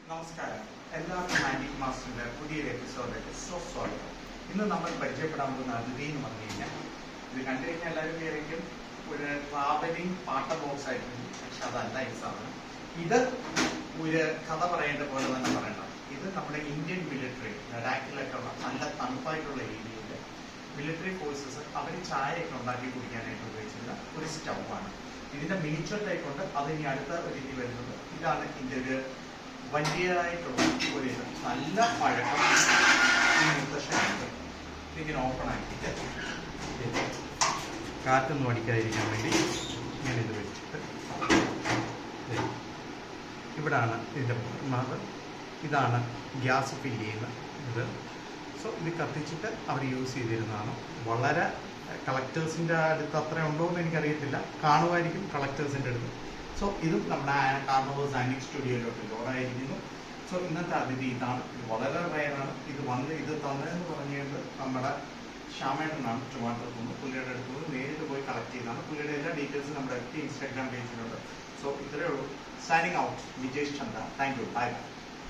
നമസ്കാരം, എല്ലാവർക്കും മാജിക് മാസ്റ്ററിന്റെ പുതിയൊരു എപ്പിസോഡിലേക്ക് സ്വാഗതം. ഇന്ന് നമ്മൾ പരിചയപ്പെടാൻ പോകുന്ന അതിഥി എന്ന് പറഞ്ഞു കഴിഞ്ഞാൽ, ഇത് കണ്ടു കഴിഞ്ഞാൽ എല്ലാവരും വിചാരിക്കും ഒരു ട്രാവലിംഗ് പാട്ട ബോക്സ് ആയിരിക്കും. പക്ഷെ അതല്ല ഈ സാധനം. ഇത് ഒരു കഥ പറയേണ്ട പോലെ തന്നെ പറയണം. ഇത് നമ്മുടെ ഇന്ത്യൻ മിലിറ്ററി ലഡാക്കിലൊക്കെ ഉള്ള നല്ല തണുപ്പായിട്ടുള്ള ഏരിയയിൽ മിലിറ്ററി ഫോഴ്സസ് അവർ ചായയൊക്കെ ഉണ്ടാക്കി കുടിക്കാനായിട്ട് ഉപയോഗിച്ചിരുന്ന ഒരു സ്റ്റൗവാണ്. ഇതിന്റെ മിനിച്ചർ ടൈപ്പ് ഉണ്ട്. അത് ഇനി അടുത്ത ഒരു രീതി വരുന്നത്. ഇതാണ് ഇതിന്റെ ഒരു വലിയതായിട്ടുള്ള ഒരു നല്ല പഴക്കം മുത്തശ്ശനുണ്ട്. ഇതിങ്ങനെ ഓപ്പൺ ആക്കിയിട്ട് കാറ്റൊന്നും അടിക്കാതിരിക്കാൻ വേണ്ടി ഞാൻ ഇത് വെച്ചിട്ട് ഇവിടാണ് ഇതിൻ്റെ അത് ഇതാണ് ഗ്യാസ് ഫില്ല് ചെയ്യുന്ന ഇത്. സോ ഇത് കത്തിച്ചിട്ട് അവർ യൂസ് ചെയ്തിരുന്നതാണ്. വളരെ കളക്ടേഴ്സിൻ്റെ അടുത്ത് അത്ര ഉണ്ടോ എന്ന് എനിക്കറിയത്തില്ല, കാണുമായിരിക്കും കളക്ടേഴ്സിൻ്റെ അടുത്ത്. സോ ഇതും നമ്മുടെ കാർണോവേഴ്സ് ആൻറ്റിക് സ്റ്റുഡിയോയിലോട്ട് ലോഡായിരിക്കുന്നു. സോ ഇന്നത്തെ അതിഥി ഇതാണ്. ഇത് വളരെ റയറാണ്. ഇത് തന്നതെന്ന് പറഞ്ഞുകൊണ്ട് നമ്മുടെ ശ്യാമേട്ടനാണ്, ട്രിവാൻഡ്രത്ത് നിന്ന്. പുള്ളിയുടെ അടുത്ത് നിന്ന് നേരിട്ട് പോയി കളക്ട് ചെയ്തതാണ്. പുള്ളിയുടെ എല്ലാ ഡീറ്റെയിൽസും നമ്മുടെ ഇൻസ്റ്റാഗ്രാം പേജിലുണ്ട്. സോ ഇത്രയേ ഉള്ളൂ. Signing out, Vijesh Chandra. Thank you. Bye bye.